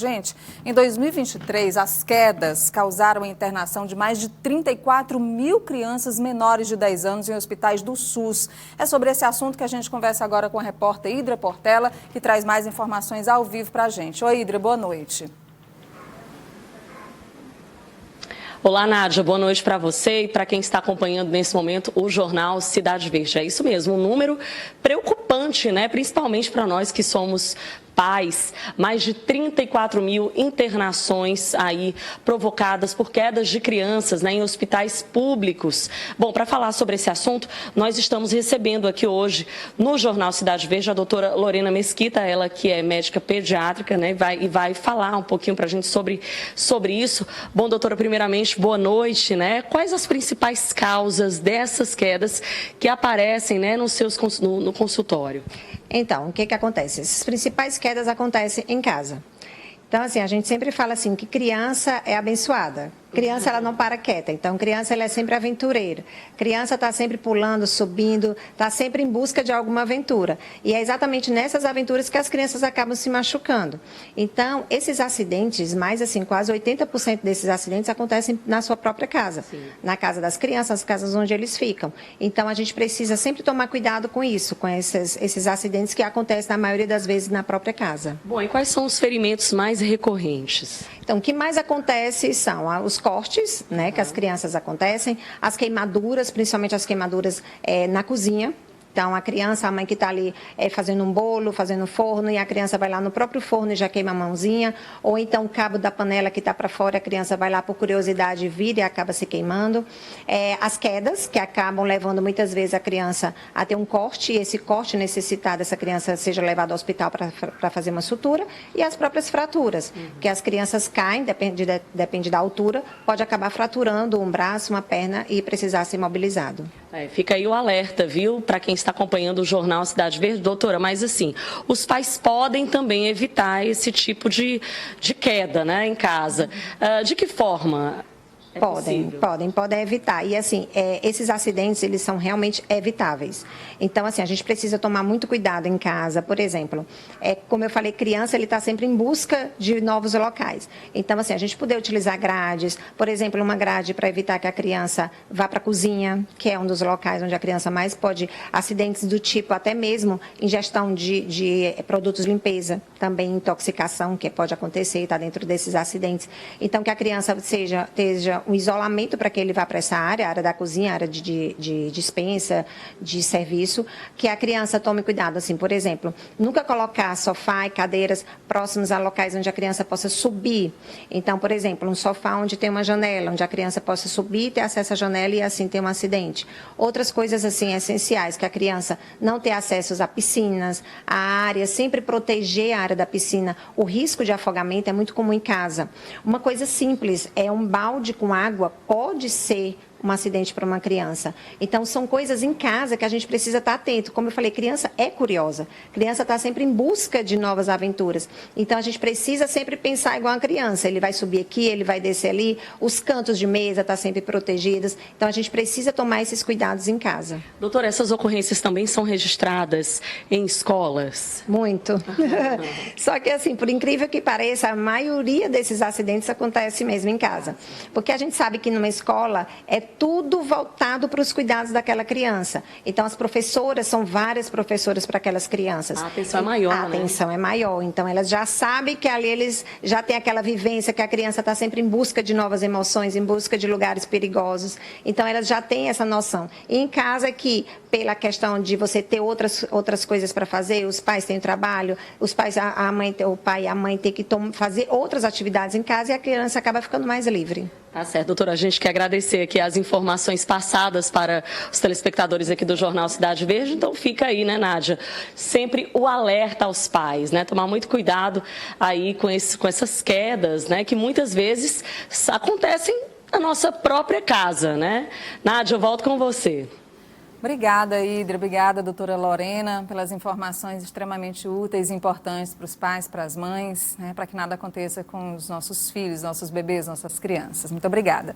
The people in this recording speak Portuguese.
Gente, em 2023, as quedas causaram a internação de mais de 34 mil crianças menores de 10 anos em hospitais do SUS. É sobre esse assunto que a gente conversa agora com a repórter Hidra Portela, que traz mais informações ao vivo para a gente. Oi, Hidra, boa noite. Olá, Nádia, boa noite para você e para quem está acompanhando nesse momento o jornal Cidade Verde. É isso mesmo, um número preocupante, né? Principalmente para nós que somos pais, mais de 34 mil internações aí provocadas por quedas de crianças, né, em hospitais públicos. Bom, para falar sobre esse assunto, nós estamos recebendo aqui hoje no Jornal Cidade Verde a doutora Lorena Mesquita, ela que é médica pediátrica, né, vai falar um pouquinho para a gente sobre isso. Bom, doutora, primeiramente, boa noite, né? Quais as principais causas dessas quedas que aparecem, né, no consultório? Então, o que acontece? Essas principais quedas acontecem em casa. Então, assim, a gente sempre fala assim que criança é abençoada. Criança, ela não para quieta, então criança, ela é sempre aventureira. Criança está sempre pulando, subindo, está sempre em busca de alguma aventura. E é exatamente nessas aventuras que as crianças acabam se machucando. Então, esses acidentes, mais assim, quase 80% desses acidentes acontecem na sua própria casa. Sim. Na casa das crianças, nas casas onde eles ficam. Então, a gente precisa sempre tomar cuidado com isso, com esses acidentes que acontecem, na maioria das vezes, na própria casa. Bom, e quais são os ferimentos mais recorrentes? Então, o que mais acontece são os cortes, né, que as crianças acontecem, as queimaduras, principalmente as queimaduras na cozinha. Então, a criança, a mãe que está ali fazendo um bolo, fazendo forno, e a criança vai lá no próprio forno e já queima a mãozinha. Ou então, o cabo da panela que está para fora, a criança vai lá por curiosidade, vira e acaba se queimando. As quedas, que acabam levando muitas vezes a criança a ter um corte, e esse corte necessitar dessa criança seja levada ao hospital para fazer uma sutura. E as próprias fraturas, que as crianças caem, depende da altura, pode acabar fraturando um braço, uma perna e precisar ser imobilizado. Fica aí o alerta, viu, para quem está acompanhando o Jornal Cidade Verde, doutora, mas assim, os pais podem também evitar esse tipo de queda, né, em casa. De que forma? Podem evitar. E assim, esses acidentes, eles são realmente evitáveis. Então, assim, a gente precisa tomar muito cuidado em casa. Por exemplo, como eu falei, criança, ele está sempre em busca de novos locais. Então, assim, a gente poder utilizar grades, por exemplo, uma grade para evitar que a criança vá para a cozinha, que é um dos locais onde a criança mais pode, acidentes do tipo, até mesmo ingestão de produtos de limpeza, também intoxicação, que pode acontecer e está dentro desses acidentes. Então, que a criança esteja um isolamento para que ele vá para essa área, a área da cozinha, a área de dispensa, de serviço, que a criança tome cuidado, assim, por exemplo, nunca colocar sofá e cadeiras próximos a locais onde a criança possa subir. Então, por exemplo, um sofá onde tem uma janela, onde a criança possa subir, ter acesso à janela e assim ter um acidente. Outras coisas, assim, essenciais, que a criança não ter acesso a piscinas, a área, sempre proteger a área da piscina. O risco de afogamento é muito comum em casa. Uma coisa simples, é um balde com água, pode ser um acidente para uma criança. Então, são coisas em casa que a gente precisa estar atento. Como eu falei, criança é curiosa. Criança está sempre em busca de novas aventuras. Então, a gente precisa sempre pensar igual a criança. Ele vai subir aqui, ele vai descer ali. Os cantos de mesa estão sempre protegidos. Então, a gente precisa tomar esses cuidados em casa. Doutora, essas ocorrências também são registradas em escolas? Muito. Só que, assim, por incrível que pareça, a maioria desses acidentes acontece mesmo em casa. Porque a gente sabe que numa escola é tudo voltado para os cuidados daquela criança. Então, as professoras, são várias professoras para aquelas crianças. A atenção é maior, A atenção é maior. Então, elas já sabem que ali eles já têm aquela vivência, que a criança está sempre em busca de novas emoções, em busca de lugares perigosos. Então, elas já têm essa noção. E em casa, que pela questão de você ter outras coisas para fazer, os pais têm trabalho, os pais, o pai e a mãe têm que fazer outras atividades em casa e a criança acaba ficando mais livre. Tá certo, doutora. A gente quer agradecer aqui as informações passadas para os telespectadores aqui do Jornal Cidade Verde. Então fica aí, né, Nádia? Sempre o alerta aos pais, né? Tomar muito cuidado aí com essas quedas, né? Que muitas vezes acontecem na nossa própria casa, né? Nádia, eu volto com você. Obrigada, Hidra. Obrigada, doutora Lorena, pelas informações extremamente úteis e importantes para os pais, para as mães, né, para que nada aconteça com os nossos filhos, nossos bebês, nossas crianças. Muito obrigada.